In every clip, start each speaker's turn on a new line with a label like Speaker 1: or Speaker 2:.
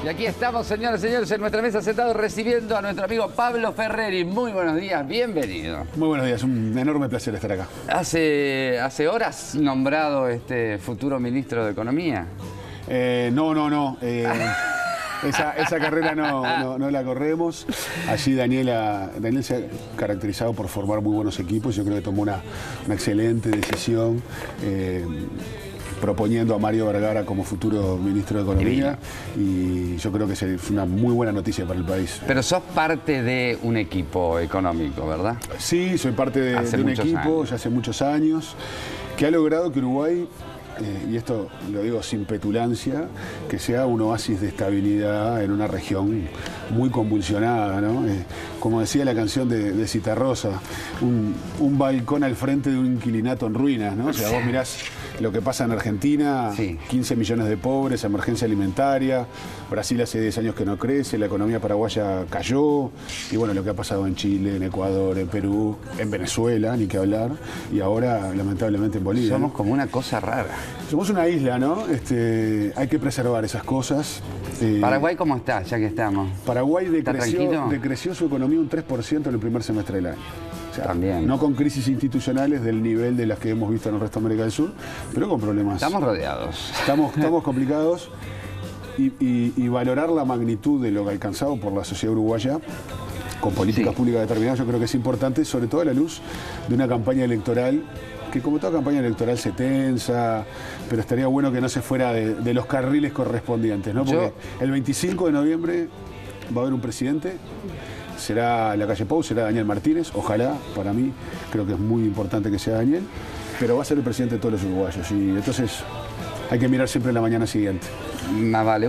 Speaker 1: Y aquí estamos, señores y señores, en nuestra mesa sentados recibiendo a nuestro amigo Pablo Ferreri. Muy buenos días, bienvenido.
Speaker 2: Muy buenos días, un enorme placer estar acá.
Speaker 1: Hace horas nombrado futuro ministro de Economía.
Speaker 2: No. Esa carrera no la corremos. Allí Daniel se ha caracterizado por formar muy buenos equipos. Yo creo que tomó una excelente decisión. Proponiendo a Mario Vergara como futuro ministro de Economía, y yo creo que es una muy buena noticia para el país.
Speaker 1: Pero sos parte de un equipo económico, ¿verdad?
Speaker 2: Sí, soy parte de un equipo ya hace muchos años que ha logrado que Uruguay, y esto lo digo sin petulancia, que sea un oasis de estabilidad en una región muy convulsionada, ¿no? Como decía la canción de Citarrosa, un balcón al frente de un inquilinato en ruinas, ¿no? O sea, vos mirás lo que pasa en Argentina, sí. 15 millones de pobres, emergencia alimentaria, Brasil hace 10 años que no crece, la economía paraguaya cayó, y bueno, lo que ha pasado en Chile, en Ecuador, en Perú, en Venezuela, ni que hablar, y ahora lamentablemente en Bolivia.
Speaker 1: Somos como una cosa rara.
Speaker 2: Somos una isla, ¿no? Hay que preservar esas cosas.
Speaker 1: ¿Paraguay cómo está, ya que estamos?
Speaker 2: Paraguay decreció su economía un 3% en el primer semestre del año. O sea,
Speaker 1: también.
Speaker 2: No con crisis institucionales del nivel de las que hemos visto en el resto de América del Sur, pero con problemas.
Speaker 1: Estamos rodeados.
Speaker 2: Estamos complicados, y valorar la magnitud de lo alcanzado por la sociedad uruguaya con políticas públicas determinadas, yo creo que es importante, sobre todo a la luz de una campaña electoral que, como toda campaña electoral, se tensa, pero estaría bueno que no se fuera de los carriles correspondientes, ¿no? Porque el 25 de noviembre va a haber un presidente. Será Lacalle Pou, será Daniel Martínez, ojalá, para mí, creo que es muy importante que sea Daniel, pero va a ser el presidente de todos los uruguayos, y entonces hay que mirar siempre la mañana siguiente.
Speaker 1: Más vale,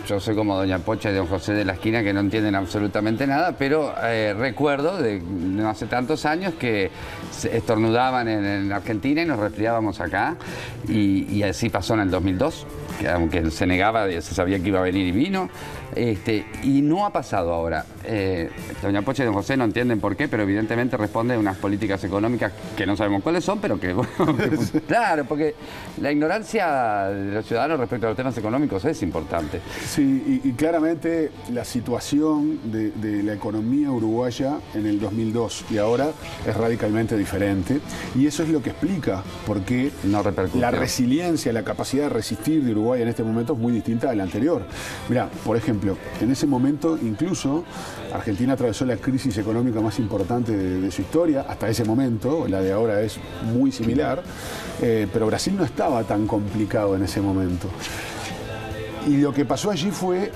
Speaker 1: yo soy como doña Pocha y don José de la esquina, que no entienden absolutamente nada, pero recuerdo de no hace tantos años que estornudaban en Argentina y nos resfriábamos acá, y así pasó en el 2002, que aunque se negaba, se sabía que iba a venir y vino, y no ha pasado ahora. Doña Pocha y don José no entienden por qué, pero evidentemente responde a unas políticas económicas que no sabemos cuáles son, pero que, bueno, claro, porque la ignorancia de los ciudadanos respecto a los temas económicos es importante.
Speaker 2: Sí, y claramente la situación de la economía uruguaya en el 2002 y ahora es radicalmente diferente, y eso es lo que explica por qué la resiliencia, la capacidad de resistir de Uruguay en este momento es muy distinta a la anterior. Mirá, por ejemplo, en ese momento incluso Argentina atravesó la crisis económica más importante de su historia, hasta ese momento, la de ahora es muy similar, pero Brasil no estaba tan complicado en ese momento. Y lo que pasó allí fue,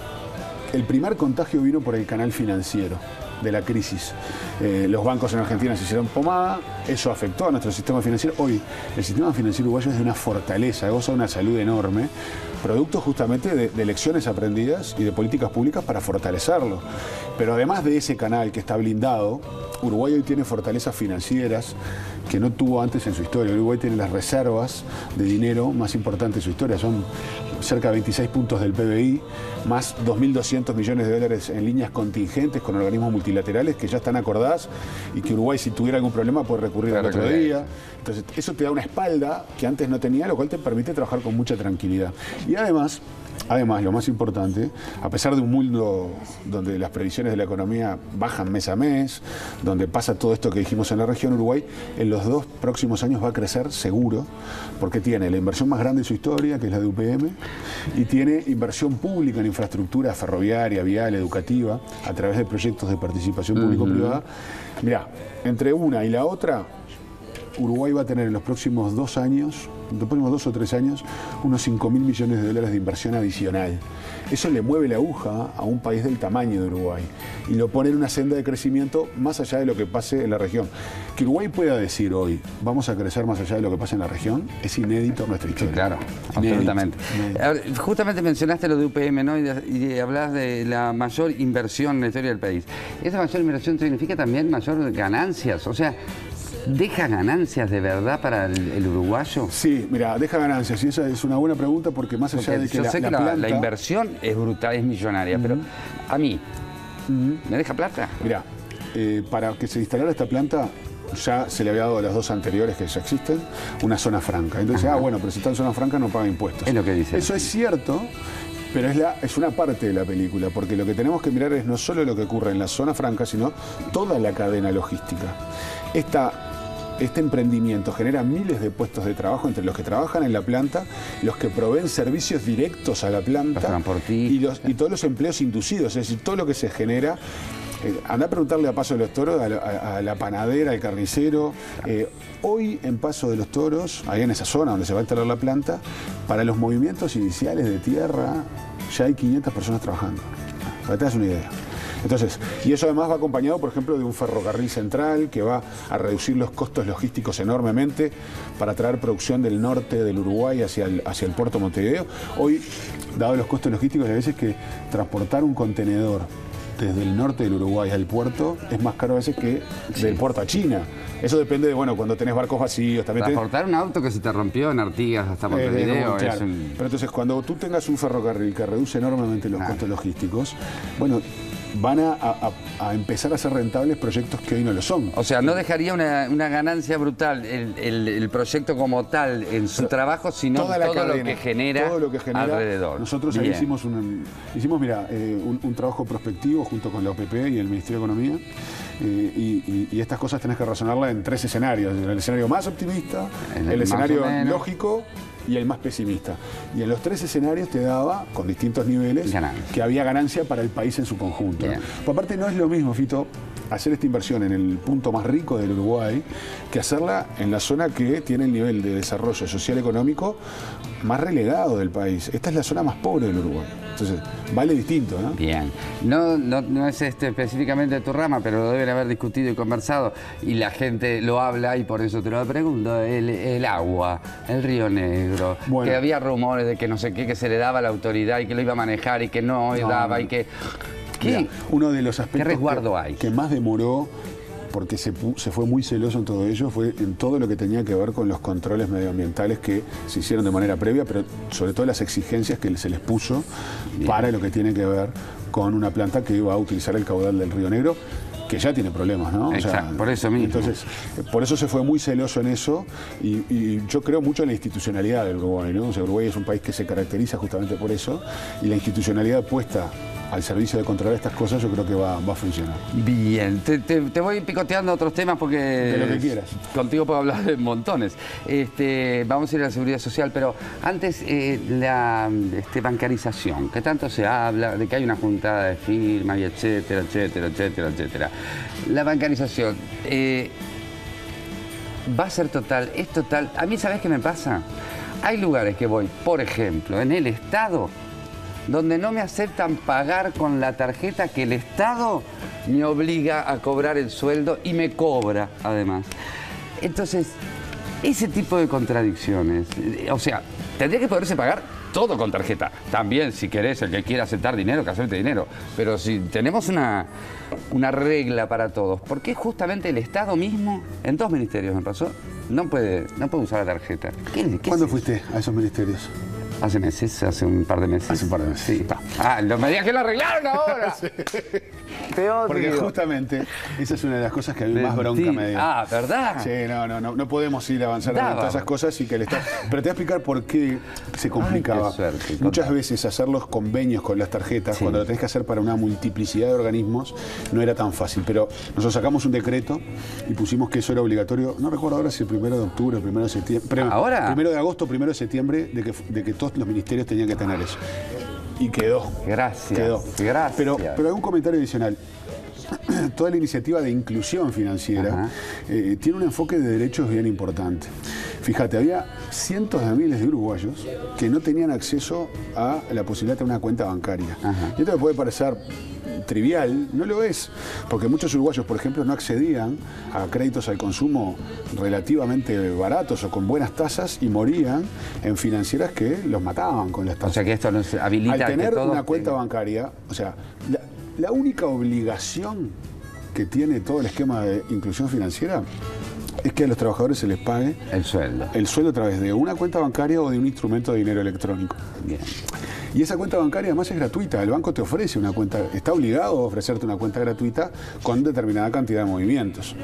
Speaker 2: el primer contagio vino por el canal financiero de la crisis. Los bancos en Argentina se hicieron pomada, eso afectó a nuestro sistema financiero. Hoy el sistema financiero uruguayo es de una fortaleza, goza de una salud enorme, producto justamente de lecciones aprendidas y de políticas públicas para fortalecerlo. Pero además de ese canal que está blindado, Uruguay hoy tiene fortalezas financieras que no tuvo antes en su historia. Uruguay tiene las reservas de dinero más importantes de su historia, son cerca de 26 puntos del PBI, más 2.200 millones de dólares en líneas contingentes con organismos multilaterales que ya están acordadas, y que Uruguay, si tuviera algún problema, puede recurrir al otro día. Entonces, eso te da una espalda que antes no tenía, lo cual te permite trabajar con mucha tranquilidad. Y además, lo más importante, a pesar de un mundo donde las previsiones de la economía bajan mes a mes, donde pasa todo esto que dijimos en la región, Uruguay en los 2 próximos años va a crecer seguro, porque tiene la inversión más grande de su historia, que es la de UPM, y tiene inversión pública en infraestructura ferroviaria, vial, educativa, a través de proyectos de participación público-privada. Mirá, entre una y la otra, Uruguay va a tener en los próximos 2 años, los próximos 2 o 3 años, unos 5.000 millones de dólares de inversión adicional. Eso le mueve la aguja a un país del tamaño de Uruguay y lo pone en una senda de crecimiento más allá de lo que pase en la región. Que Uruguay pueda decir hoy, vamos a crecer más allá de lo que pasa en la región, es inédito en nuestra historia.
Speaker 1: Sí, claro, absolutamente. Justamente mencionaste lo de UPM, ¿no? Y hablás de la mayor inversión en la historia del país. ¿Esa mayor inversión significa también mayor ganancias? O sea, ¿deja ganancias de verdad para el uruguayo? Sí,
Speaker 2: mira, deja ganancias, y esa es una buena pregunta, porque más allá de que
Speaker 1: yo sé que la inversión es brutal, es millonaria, pero a mí, ¿me deja plata?
Speaker 2: Mira, para que se instalara esta planta, ya se le había dado a las 2 anteriores que ya existen una zona franca. Entonces, bueno, pero si está en zona franca no paga impuestos.
Speaker 1: Es lo que dice.
Speaker 2: Eso es cierto, Pero es una parte de la película, porque lo que tenemos que mirar es no solo lo que ocurre en la zona franca, sino toda la cadena logística. Este emprendimiento genera miles de puestos de trabajo entre los que trabajan en la planta, los que proveen servicios directos a la planta y todos los empleos inducidos, es decir, todo lo que se genera. Andá a preguntarle a Paso de los Toros, a la panadera, al carnicero. Hoy en Paso de los Toros, ahí en esa zona donde se va a instalar la planta, para los movimientos iniciales de tierra ya hay 500 personas trabajando. Para que te das una idea. Entonces, y eso además va acompañado, por ejemplo, de un ferrocarril central que va a reducir los costos logísticos enormemente para traer producción del norte del Uruguay hacia el puerto Montevideo. Hoy, dado los costos logísticos, hay veces que transportar un contenedor desde el norte del Uruguay al puerto es más caro a veces que del puerto a China. Eso depende de, bueno, cuando tenés barcos vacíos. También
Speaker 1: transportar un auto que se te rompió en Artigas hasta Montevideo.
Speaker 2: Claro. Pero entonces, cuando tú tengas un ferrocarril que reduce enormemente los costos logísticos, bueno, van a empezar a ser rentables proyectos que hoy no lo son.
Speaker 1: O sea, no dejaría una ganancia brutal el proyecto como tal en su trabajo, sino todo lo que genera alrededor.
Speaker 2: Nosotros ahí hicimos un trabajo prospectivo junto con la OPP y el Ministerio de Economía. Y estas cosas tenés que razonarlas en 3 escenarios. El escenario más optimista, el escenario lógico y el más pesimista. Y en los 3 escenarios te daba, con distintos niveles, que había ganancia para el país en su conjunto. Pero aparte no es lo mismo, Fito, hacer esta inversión en el punto más rico del Uruguay que hacerla en la zona que tiene el nivel de desarrollo social económico más relegado del país. Esta es la zona más pobre del Uruguay. Entonces, vale distinto, ¿no?
Speaker 1: Bien. No es específicamente de tu rama, pero lo deben haber discutido y conversado. Y la gente lo habla y por eso te lo pregunto. El agua, el Río Negro, bueno, que había rumores de que no sé qué, que se le daba a la autoridad y que lo iba a manejar y que no daba y que...
Speaker 2: Mira, uno de los aspectos
Speaker 1: ¿qué resguardo hay?
Speaker 2: Que más demoró, porque se fue muy celoso en todo ello, fue en todo lo que tenía que ver con los controles medioambientales que se hicieron de manera previa, pero sobre todo las exigencias que se les puso para lo que tiene que ver con una planta que iba a utilizar el caudal del Río Negro, que ya tiene problemas, ¿no?
Speaker 1: Exacto, o sea, por eso mismo.
Speaker 2: Entonces, por eso se fue muy celoso en eso y yo creo mucho en la institucionalidad del Uruguay, ¿no? O sea, Uruguay es un país que se caracteriza justamente por eso y la institucionalidad puesta al servicio de controlar estas cosas, yo creo que va a funcionar.
Speaker 1: Bien, te voy picoteando otros temas porque...
Speaker 2: De lo que quieras.
Speaker 1: Contigo puedo hablar de montones. Vamos a ir a la seguridad social, pero antes la bancarización, que tanto se habla de que hay una juntada de firmas y etcétera, etcétera, etcétera, etcétera. La bancarización va a ser total, es total. A mí, ¿sabés qué me pasa? Hay lugares que voy, por ejemplo, en el Estado, donde no me aceptan pagar con la tarjeta que el Estado me obliga a cobrar el sueldo y me cobra, además. Entonces, ese tipo de contradicciones, o sea, tendría que poderse pagar todo con tarjeta. También, si querés, el que quiera aceptar dinero, que acepte dinero. Pero si tenemos una regla para todos, ¿por qué justamente el Estado mismo, en 2 ministerios, me pasó, no puede usar la tarjeta?
Speaker 2: ¿Cuándo fuiste a esos ministerios?
Speaker 1: Hace meses, hace un par de meses.
Speaker 2: Hace un par de meses.
Speaker 1: Sí. No me digas que lo arreglaron ahora.
Speaker 2: Sí. Peor, porque justamente esa es una de las cosas que a mí más bronca me dio.
Speaker 1: Ah, ¿verdad?
Speaker 2: Sí, no podemos ir a avanzar en todas esas cosas y que el Estado... Pero te voy a explicar por qué se complicaba.
Speaker 1: Ay, qué suerte.
Speaker 2: Muchas veces hacer los convenios con las tarjetas, cuando lo tenés que hacer para una multiplicidad de organismos, no era tan fácil. Pero nosotros sacamos un decreto y pusimos que eso era obligatorio. No recuerdo ahora si el 1 de octubre, el 1 de septiembre.
Speaker 1: ¿Ahora?
Speaker 2: 1 de agosto, 1 de septiembre, de que todos los ministerios tenían que tener eso. Y quedó.
Speaker 1: Gracias.
Speaker 2: Gracias. Pero hay un comentario adicional. Toda la iniciativa de inclusión financiera tiene un enfoque de derechos bien importante. Fíjate, había cientos de miles de uruguayos que no tenían acceso a la posibilidad de tener una cuenta bancaria. Y esto me puede parecer trivial, no lo es, porque muchos uruguayos, por ejemplo, no accedían a créditos al consumo relativamente baratos o con buenas tasas y morían en financieras que los mataban con las tasas.
Speaker 1: O sea que esto nos habilita.
Speaker 2: Al tener una cuenta bancaria, o sea, la única obligación que tiene todo el esquema de inclusión financiera es que a los trabajadores se les pague
Speaker 1: el sueldo.
Speaker 2: El sueldo a través de una cuenta bancaria o de un instrumento de dinero electrónico.
Speaker 1: Bien.
Speaker 2: Y esa cuenta bancaria además es gratuita. El banco te ofrece una cuenta, está obligado a ofrecerte una cuenta gratuita con determinada cantidad de movimientos.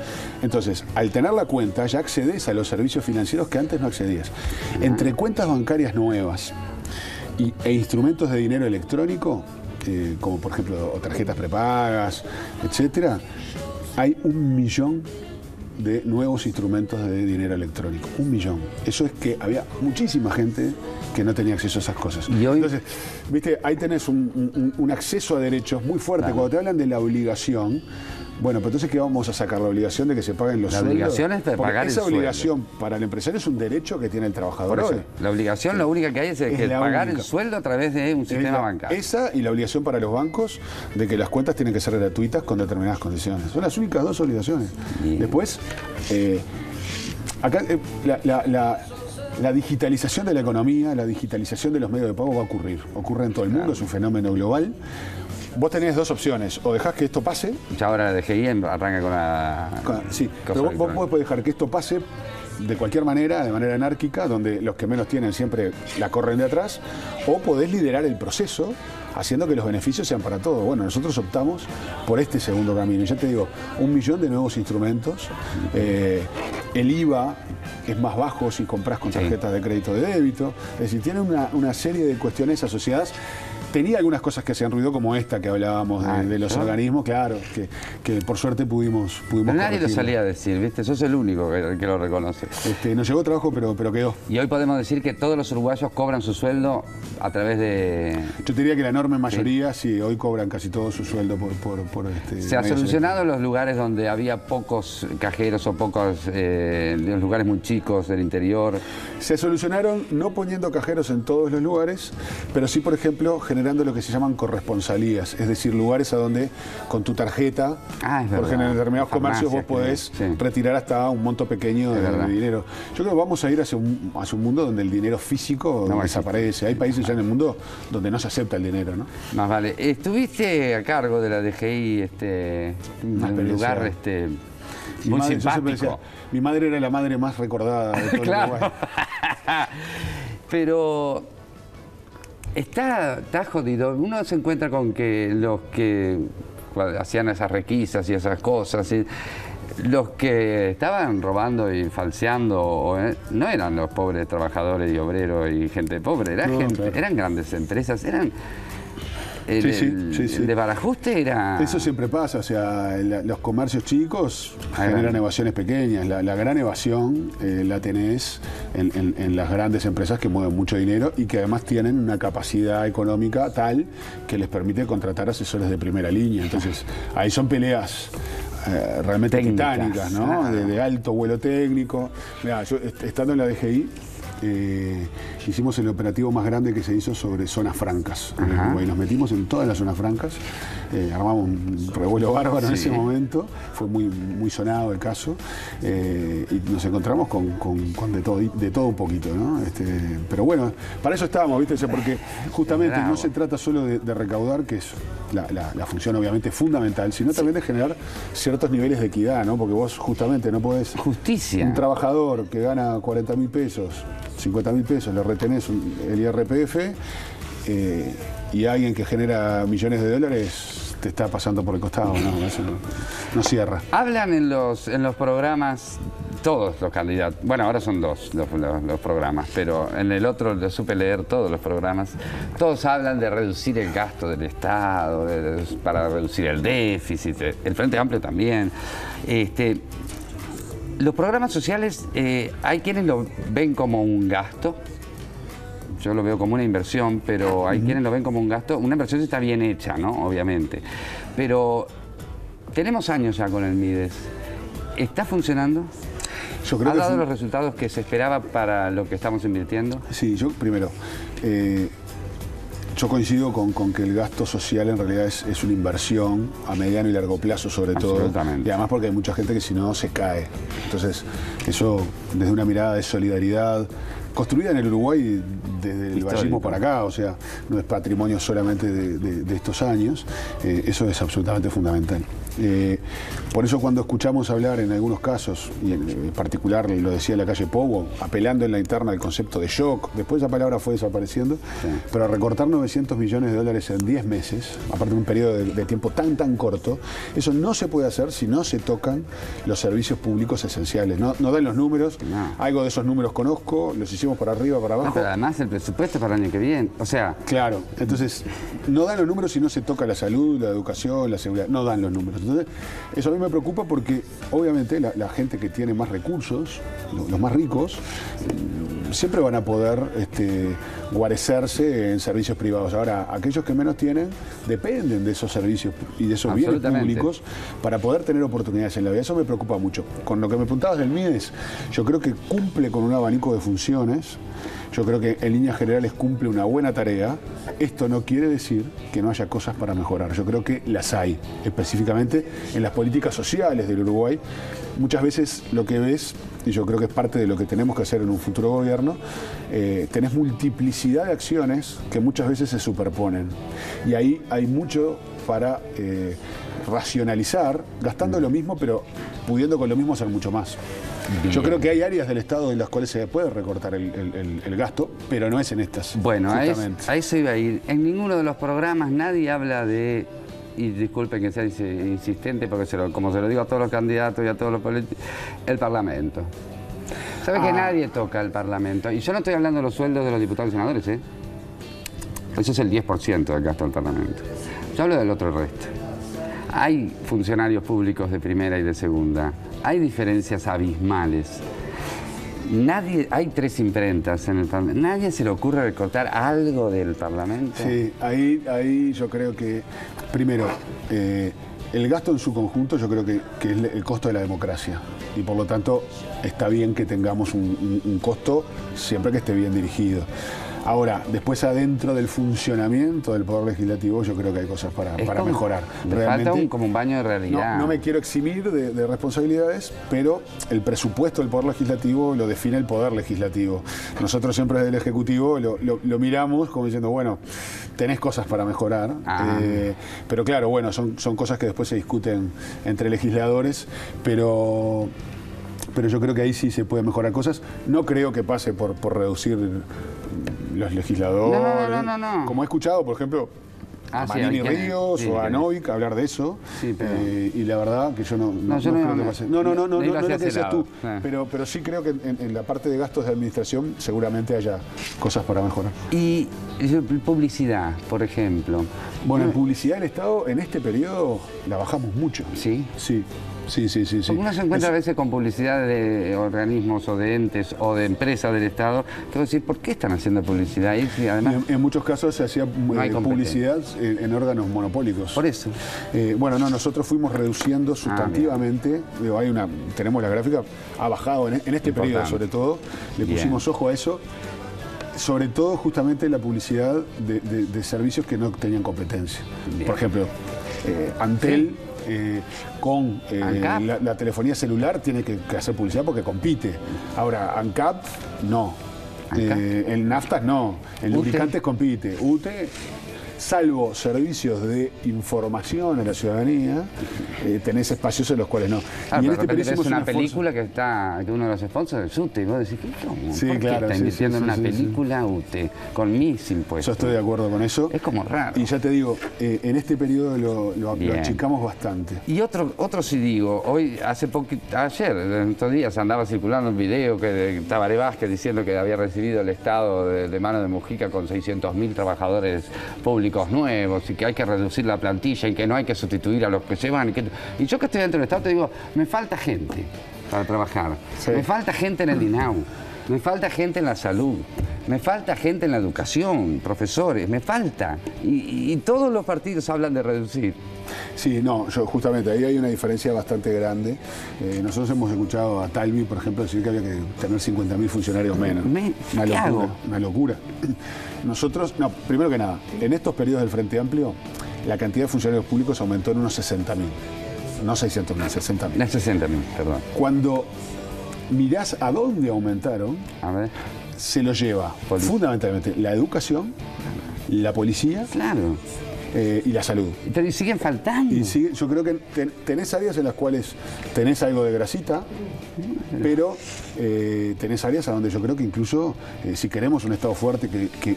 Speaker 2: Entonces, al tener la cuenta ya accedes a los servicios financieros que antes no accedías. Entre cuentas bancarias nuevas e instrumentos de dinero electrónico, como por ejemplo tarjetas prepagas, etcétera, hay 1 millón de nuevos instrumentos de dinero electrónico. 1 millón. Eso es que había muchísima gente que no tenía acceso a esas cosas.
Speaker 1: Y hoy...
Speaker 2: Entonces, viste, ahí tenés un acceso a derechos muy fuerte. Claro. Cuando te hablan de la obligación, bueno, pero entonces, ¿qué vamos a sacar? ¿La obligación de que se paguen los sueldos?
Speaker 1: La obligación es de pagar el sueldo.
Speaker 2: Esa obligación para el empresario es un derecho que tiene el trabajador.
Speaker 1: Por eso, la obligación, la única que hay es pagar el sueldo a través de un sistema bancario.
Speaker 2: Esa y la obligación para los bancos de que las cuentas tienen que ser gratuitas con determinadas condiciones. Son las únicas 2 obligaciones. Bien. Después, acá la digitalización de la economía, la digitalización de los medios de pago va a ocurrir. Ocurre en todo el mundo, es un fenómeno global. Vos tenés 2 opciones, o dejás que esto pase...
Speaker 1: Ya ahora la DGI arranca con la...
Speaker 2: Sí, pero vos podés dejar que esto pase de cualquier manera, de manera anárquica, donde los que menos tienen siempre la corren de atrás, o podés liderar el proceso haciendo que los beneficios sean para todos. Bueno, nosotros optamos por este segundo camino. Ya te digo, 1 millón de nuevos instrumentos, el IVA es más bajo si compras con tarjetas de crédito de débito, es decir, tiene una serie de cuestiones asociadas. Tenía algunas cosas que hacían ruido, como esta que hablábamos de los organismos, claro, que por suerte pudimos
Speaker 1: pero nadie lo salía a decir, ¿viste? Sos el único que lo reconoce.
Speaker 2: Nos llegó trabajo, pero quedó.
Speaker 1: Y hoy podemos decir que todos los uruguayos cobran su sueldo a través de...
Speaker 2: Yo te diría que la enorme mayoría, sí, hoy cobran casi todo su sueldo por
Speaker 1: ¿Se ha solucionado los lugares donde había pocos cajeros o pocos, los lugares muy chicos del interior?
Speaker 2: Se solucionaron no poniendo cajeros en todos los lugares, pero sí, por ejemplo, generando lo que se llaman corresponsalías, es decir, lugares a donde con tu tarjeta, por ejemplo, en determinados comercios vos podés retirar hasta un monto pequeño de dinero. Yo creo que vamos a ir hacia un mundo donde el dinero físico desaparece. Hay países ya en el mundo donde no se acepta el dinero, ¿no?
Speaker 1: Más vale. Estuviste a cargo de la DGI, un lugar muy simpático.
Speaker 2: Decía, mi madre era la madre más recordada de todo
Speaker 1: claro.
Speaker 2: Uruguay.
Speaker 1: Pero está jodido. Uno se encuentra con que los que hacían esas requisas y esas cosas, los que estaban robando y falseando no eran los pobres trabajadores y obreros y gente pobre, eran grandes empresas, eran... El desbarajuste era...
Speaker 2: Eso siempre pasa, o sea, los comercios chicos generan evasiones pequeñas. La gran evasión la tenés en las grandes empresas que mueven mucho dinero y que además tienen una capacidad económica tal que les permite contratar asesores de primera línea. Entonces, ahí son peleas realmente titánicas, ¿no? De alto vuelo técnico. Mirá, yo estando en la DGI, hicimos el operativo más grande que se hizo sobre zonas francas en Uruguay. Nos metimos en todas las zonas francas, armamos un revuelo bárbaro en ese momento, fue muy sonado el caso, y nos encontramos con de todo un poquito, ¿no? Pero bueno, para eso estábamos, ¿viste? O sea, porque justamente no se trata solo de recaudar, que es la función obviamente fundamental, sino también de generar ciertos niveles de equidad, ¿no? Porque vos justamente no podés...
Speaker 1: Justicia.
Speaker 2: Un trabajador que gana 40.000 pesos, 50.000 pesos, le retenés el IRPF, y alguien que genera millones de dólares te está pasando por el costado, ¿no? Eso no cierra.
Speaker 1: Hablan en los programas todos los candidatos, bueno, ahora son 2 los programas, pero en el otro lo supe leer todos los programas, todos hablan de reducir el gasto del Estado, para reducir el déficit, el Frente Amplio también. Los programas sociales, hay quienes lo ven como un gasto. Yo lo veo como una inversión, pero hay quienes lo ven como un gasto. Una inversión está bien hecha, ¿no? Obviamente. Pero tenemos años ya con el Mides. ¿Está funcionando?
Speaker 2: Yo creo
Speaker 1: ¿Ha dado los resultados que se esperaba para lo que estamos invirtiendo?
Speaker 2: Sí, primero, yo coincido con que el gasto social en realidad es una inversión a mediano y largo plazo, sobre todo. Y además porque hay mucha gente que si no se cae. Entonces, eso desde una mirada de solidaridad, construida en el Uruguay desde el vallismo para acá, o sea, no es patrimonio solamente de estos años, eso es absolutamente fundamental. Por eso cuando escuchamos hablar en algunos casos, y en particular lo decía la calle Pogo, apelando en la interna al concepto de shock, después esa palabra fue desapareciendo, pero recortar 900 millones de dólares en 10 meses, aparte de un periodo de tiempo tan corto, eso no se puede hacer si no se tocan los servicios públicos esenciales. No dan los números, algo de esos números conozco, los hicimos para arriba, para abajo.
Speaker 1: No, pero además el presupuesto para el año que viene. O sea...
Speaker 2: Claro, entonces no dan los números si no se toca la salud, la educación, la seguridad. No dan los números. Entonces, eso a mí me preocupa porque obviamente la gente que tiene más recursos, los más ricos, siempre van a poder guarecerse en servicios privados. Ahora, aquellos que menos tienen dependen de esos servicios y de esos bienes públicos para poder tener oportunidades en la vida. Eso me preocupa mucho. Con lo que me preguntabas del MIDES, yo creo que cumple con un abanico de funciones. Yo creo que en líneas generales cumple una buena tarea. Esto no quiere decir que no haya cosas para mejorar. Yo creo que las hay, específicamente en las políticas sociales del Uruguay. Muchas veces lo que ves, y yo creo que es parte de lo que tenemos que hacer en un futuro gobierno, tenés multiplicidad de acciones que muchas veces se superponen. Y ahí hay mucho para racionalizar, gastando lo mismo, pero pudiendo con lo mismo hacer mucho más. Bien. Yo creo que hay áreas del Estado en las cuales se puede recortar el gasto, pero no es en estas.
Speaker 1: Bueno, a eso iba a ir. En ninguno de los programas nadie habla de, y disculpen que sea insistente, porque como se lo digo a todos los candidatos y a todos los políticos, el Parlamento. ¿Sabe que nadie toca el Parlamento? Y yo no estoy hablando de los sueldos de los diputados y senadores, ¿eh? Eso es el 10% del gasto del Parlamento. Yo hablo del otro resto. Hay funcionarios públicos de primera y de segunda. Hay diferencias abismales. Hay 3 imprentas en el Parlamento. ¿Nadie se le ocurre recortar algo del Parlamento?
Speaker 2: Sí, ahí yo creo que, primero, el gasto en su conjunto yo creo que es el costo de la democracia. Y por lo tanto está bien que tengamos un costo siempre que esté bien dirigido. Ahora, después adentro del funcionamiento del Poder Legislativo yo creo que hay cosas para mejorar.
Speaker 1: Realmente, falta como un baño de realidad.
Speaker 2: No me quiero eximir de responsabilidades, pero el presupuesto del Poder Legislativo lo define el Poder Legislativo. Nosotros siempre desde el Ejecutivo lo miramos como diciendo, bueno, tenés cosas para mejorar, pero claro, bueno, son cosas que después se discuten entre legisladores, pero yo creo que ahí sí se pueden mejorar cosas. No creo que pase por reducir los legisladores.
Speaker 1: No.
Speaker 2: Como he escuchado, por ejemplo, a Manini Ríos o a Novik hablar de eso.
Speaker 1: Sí, pero...
Speaker 2: y la verdad que yo no creo que pase. No es lo que decías tú. Pero sí creo que en la parte de gastos de administración seguramente haya cosas para mejorar.
Speaker 1: Y publicidad, por ejemplo.
Speaker 2: Bueno, en publicidad del Estado en este periodo la bajamos mucho.
Speaker 1: ¿Sí?
Speaker 2: Sí.
Speaker 1: Porque uno se encuentra a veces con publicidad de organismos o de entes o de empresas del Estado. Quiero decir, ¿por qué están haciendo publicidad? Y además,
Speaker 2: en muchos casos se hacía publicidad en órganos monopólicos.
Speaker 1: Por eso.
Speaker 2: Bueno, nosotros fuimos reduciendo sustantivamente. Tenemos la gráfica, ha bajado en este periodo sobre todo. Le pusimos ojo a eso. Sobre todo justamente la publicidad de servicios que no tenían competencia. Bien. Por ejemplo, Antel... ¿Sí? Con la telefonía celular tiene que hacer publicidad porque compite. Ahora, ANCAP no. El Naftas no. El lubricantes compite. UTE, salvo servicios de información a la ciudadanía, tenés espacios en los cuales no.
Speaker 1: Y en este periodo es una película que uno de los sponsors es UTE. Y vos decís, ¿cómo?
Speaker 2: Sí,
Speaker 1: ¿por qué está invirtiendo en una película UTE con mis impuestos?
Speaker 2: Yo estoy de acuerdo con eso.
Speaker 1: Es como raro.
Speaker 2: Y ya te digo, en este periodo lo achicamos bastante.
Speaker 1: Y otro sí digo, ayer, en estos días andaba circulando un video de Tabaré Vázquez diciendo que había recibido el Estado de mano de Mujica con 600.000 trabajadores públicos nuevos y que hay que reducir la plantilla y que no hay que sustituir a los que se van. Y yo que estoy dentro del Estado te digo, me falta gente para trabajar, me falta gente en el INAU, me falta gente en la salud, me falta gente en la educación, profesores, me falta. Y todos los partidos hablan de reducir.
Speaker 2: Sí, justamente ahí hay una diferencia bastante grande. Nosotros hemos escuchado a Talvi, por ejemplo, decir que había que tener 50.000 funcionarios menos. Una locura. Nosotros, primero que nada, en estos periodos del Frente Amplio, la cantidad de funcionarios públicos aumentó en unos 60.000. No 600.000, 60.000.
Speaker 1: 60.000, perdón.
Speaker 2: Cuando mirás a dónde aumentaron, se lo lleva fundamentalmente la educación, la policía.
Speaker 1: Claro.
Speaker 2: Y la salud.
Speaker 1: Pero siguen faltando.
Speaker 2: Yo creo que tenés áreas en las cuales tenés algo de grasita, pero tenés áreas a donde yo creo que incluso si queremos un Estado fuerte que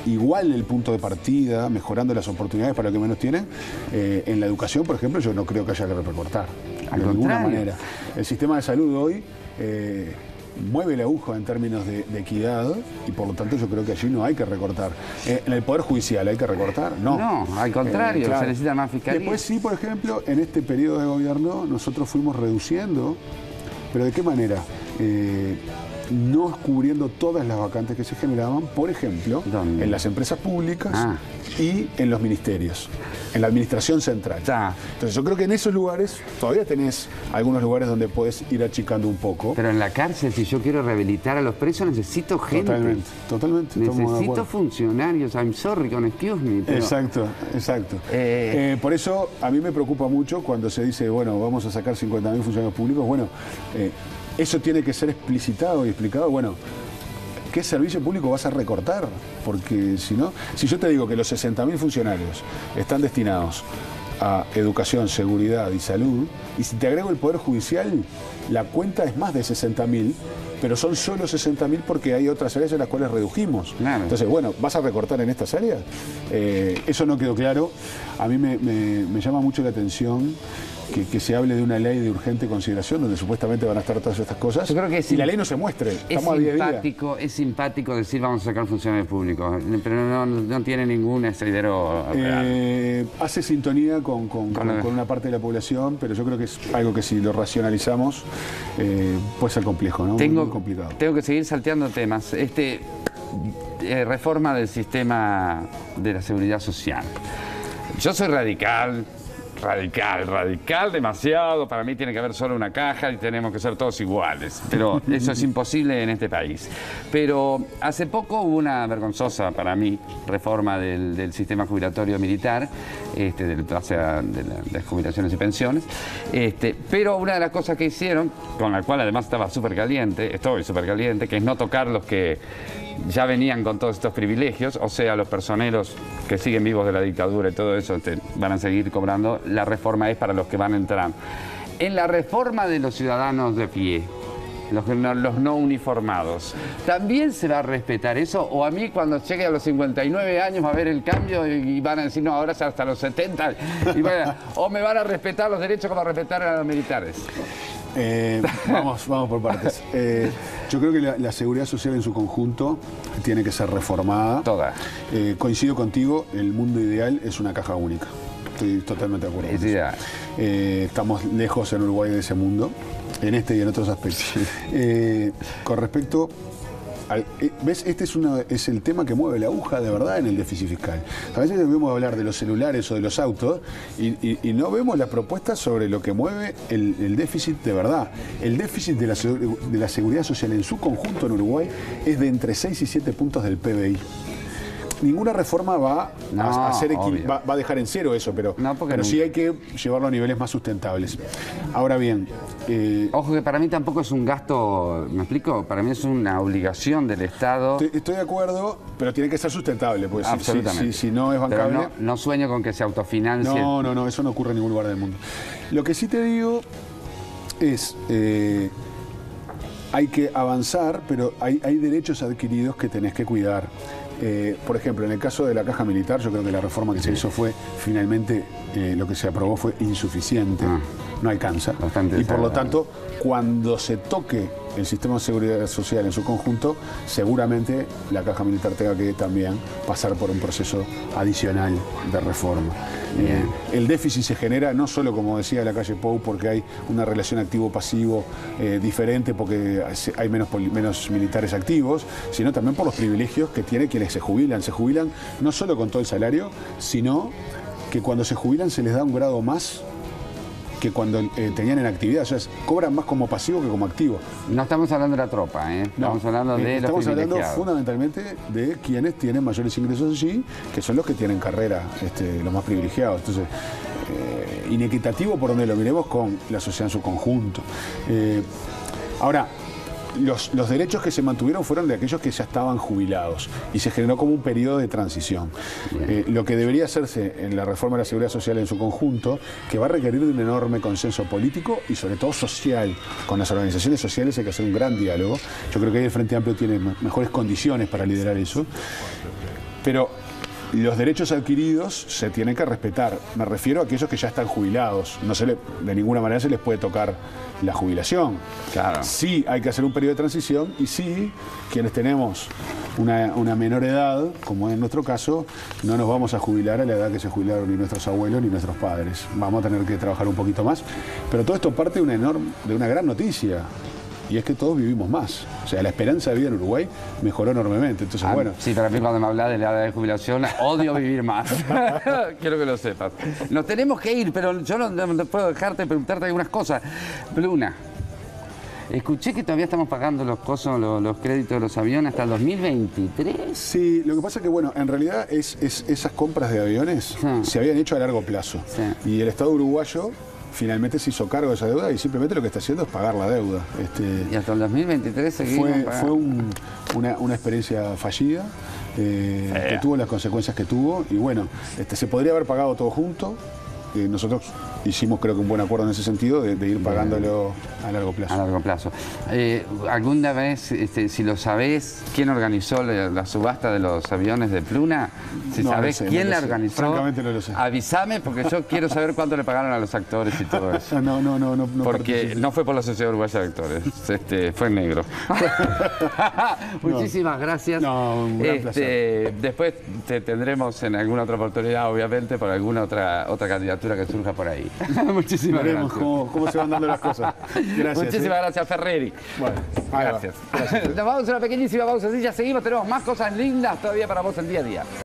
Speaker 2: iguale el punto de partida, mejorando las oportunidades para los que menos tienen, en la educación, por ejemplo, yo no creo que haya que recortar. De ninguna manera. El sistema de salud hoy mueve la aguja en términos de equidad y por lo tanto yo creo que allí no hay que recortar. En el Poder Judicial hay que recortar, no.
Speaker 1: No, al contrario,
Speaker 2: claro.
Speaker 1: se necesita más fiscalía.
Speaker 2: Después sí, por ejemplo, en este periodo de gobierno nosotros fuimos reduciendo, pero ¿de qué manera? No cubriendo todas las vacantes que se generaban, por ejemplo,
Speaker 1: ¿dónde?
Speaker 2: En las empresas públicas y en los ministerios, en la administración central. Entonces yo creo que en esos lugares todavía tenés algunos lugares donde podés ir achicando un poco.
Speaker 1: Pero en la cárcel, si yo quiero rehabilitar a los presos, necesito gente.
Speaker 2: Totalmente.
Speaker 1: Necesito funcionarios, I'm sorry, con excuse me. Pero...
Speaker 2: Exacto. Por eso a mí me preocupa mucho cuando se dice, bueno, vamos a sacar 50.000 funcionarios públicos. Bueno, eso tiene que ser explicitado y explicado. Bueno, ¿qué servicio público vas a recortar? Porque si no, si yo te digo que los 60.000 funcionarios están destinados a educación, seguridad y salud, y si te agrego el Poder Judicial, la cuenta es más de 60.000, pero son solo 60.000 porque hay otras áreas en las cuales redujimos. Claro. Entonces, bueno, ¿vas a recortar en estas áreas? Eso no quedó claro. A mí me llama mucho la atención que se hable de una ley de urgente consideración donde supuestamente van a estar todas estas cosas. Yo creo que y la ley no se muestre. Estamos a día a día.
Speaker 1: Es simpático decir vamos a sacar funcionarios públicos, pero no tiene ningún asidero real.
Speaker 2: Hace sintonía con una parte de la población, pero yo creo que es algo que si lo racionalizamos puede ser complejo, ¿no? Muy complicado.
Speaker 1: Tengo que seguir salteando temas. Reforma del sistema de la seguridad social. Yo soy radical demasiado. Para mí tiene que haber solo una caja y tenemos que ser todos iguales. Pero eso es imposible en este país. Pero hace poco hubo una vergonzosa, para mí, reforma del sistema jubilatorio militar, de las jubilaciones y pensiones. Pero una de las cosas que hicieron, con la cual además estoy súper caliente, que es no tocar los que ya venían con todos estos privilegios, o sea, los personeros que siguen vivos de la dictadura y todo eso van a seguir cobrando. La reforma es para los que van a entrar. En la reforma de los ciudadanos de pie, los no uniformados, ¿también se va a respetar eso? ¿O a mí cuando llegue a los 59 años va a haber el cambio y van a decir, no, ahora es hasta los 70? ¿O me van a respetar los derechos como respetar a los militares?
Speaker 2: Vamos por partes. Yo creo que la seguridad social en su conjunto tiene que ser reformada.
Speaker 1: Toda.
Speaker 2: Coincido contigo, el mundo ideal es una caja única. Estoy totalmente de acuerdo.
Speaker 1: Es ideal.
Speaker 2: Estamos lejos en Uruguay de ese mundo, en este y en otros aspectos. Con respecto... ¿Ves? Este es el tema que mueve la aguja de verdad en el déficit fiscal. A veces debemos hablar de los celulares o de los autos y no vemos la propuesta sobre lo que mueve el déficit de verdad. El déficit de la seguridad social en su conjunto en Uruguay es de entre 6 y 7 puntos del PBI. Ninguna reforma va a dejar en cero eso, pero sí hay que llevarlo a niveles más sustentables. Ahora bien...
Speaker 1: Ojo que para mí tampoco es un gasto, ¿me explico? Para mí es una obligación del Estado.
Speaker 2: Estoy de acuerdo, pero tiene que ser sustentable, pues
Speaker 1: absolutamente.
Speaker 2: Si no es bancable...
Speaker 1: Pero no sueño con que se autofinancie.
Speaker 2: No, eso no ocurre en ningún lugar del mundo. Lo que sí te digo es... hay que avanzar, pero hay derechos adquiridos que tenés que cuidar. Por ejemplo, en el caso de la caja militar, yo creo que la reforma que se hizo fue, finalmente, lo que se aprobó fue insuficiente, no alcanza. Y por lo tanto, cuando se toque el sistema de seguridad social en su conjunto, seguramente la caja militar tenga que también pasar por un proceso adicional de reforma. El déficit se genera no solo, como decía la calle Pou, porque hay una relación activo-pasivo diferente, porque hay menos militares activos, sino también por los privilegios que tienen quienes se jubilan. Se jubilan no solo con todo el salario, sino que cuando se jubilan se les da un grado más que cuando tenían en actividad. O sea, cobran más como pasivo que como activo.
Speaker 1: No estamos hablando de la tropa, estamos hablando de los privilegiados.
Speaker 2: Estamos hablando fundamentalmente de quienes tienen mayores ingresos allí, que son los que tienen carrera, los más privilegiados. Entonces, inequitativo por donde lo miremos con la sociedad en su conjunto. Ahora, los derechos que se mantuvieron fueron de aquellos que ya estaban jubilados y se generó como un periodo de transición. Lo que debería hacerse en la reforma de la seguridad social en su conjunto, que va a requerir de un enorme consenso político y sobre todo social. Con las organizaciones sociales hay que hacer un gran diálogo. Yo creo que ahí el Frente Amplio tiene mejores condiciones para liderar eso. Pero los derechos adquiridos se tienen que respetar. Me refiero a aquellos que ya están jubilados. De ninguna manera se les puede tocar la jubilación.
Speaker 1: Claro.
Speaker 2: Sí hay que hacer un periodo de transición y sí, quienes tenemos una menor edad, como en nuestro caso, no nos vamos a jubilar a la edad que se jubilaron ni nuestros abuelos ni nuestros padres. Vamos a tener que trabajar un poquito más. Pero todo esto parte de una gran noticia. Y es que todos vivimos más. O sea, la esperanza de vida en Uruguay mejoró enormemente. Entonces, bueno.
Speaker 1: Sí, para mí cuando me hablas de la edad de jubilación, odio vivir más. Quiero que lo sepas. Nos tenemos que ir, pero yo no puedo dejarte de preguntarte algunas cosas. Pluna, escuché que todavía estamos pagando los créditos de los aviones hasta el 2023.
Speaker 2: Sí, lo que pasa es que, bueno, en realidad esas compras de aviones se habían hecho a largo plazo. Sí. Y el Estado uruguayo finalmente se hizo cargo de esa deuda y simplemente lo que está haciendo es pagar la deuda.
Speaker 1: Y hasta el 2023 seguimos pagando.
Speaker 2: Fue una experiencia fallida que tuvo las consecuencias que tuvo y bueno, se podría haber pagado todo junto. Nosotros hicimos creo que un buen acuerdo en ese sentido de ir pagándolo a largo plazo.
Speaker 1: A largo plazo. ¿Alguna vez, si lo sabés, quién organizó la subasta de los aviones de Pluna? Si
Speaker 2: no,
Speaker 1: sabés quién la organizó,
Speaker 2: francamente no lo sé.
Speaker 1: Avísame porque yo quiero saber cuánto le pagaron a los actores y todo eso.
Speaker 2: No.
Speaker 1: Porque no fue por la Sociedad Uruguaya de Actores, fue en negro. Muchísimas gracias.
Speaker 2: No, un gran placer.
Speaker 1: Después te tendremos en alguna otra oportunidad, obviamente, por alguna otra candidatura que surja por ahí. Muchísimas
Speaker 2: Veremos
Speaker 1: gracias.
Speaker 2: Cómo se van dando las cosas. Gracias.
Speaker 1: Muchísimas gracias, Ferreri.
Speaker 2: Bueno,
Speaker 1: gracias. Nos vamos a una pequeñísima pausa, ya seguimos, tenemos más cosas lindas todavía para vos el día a día.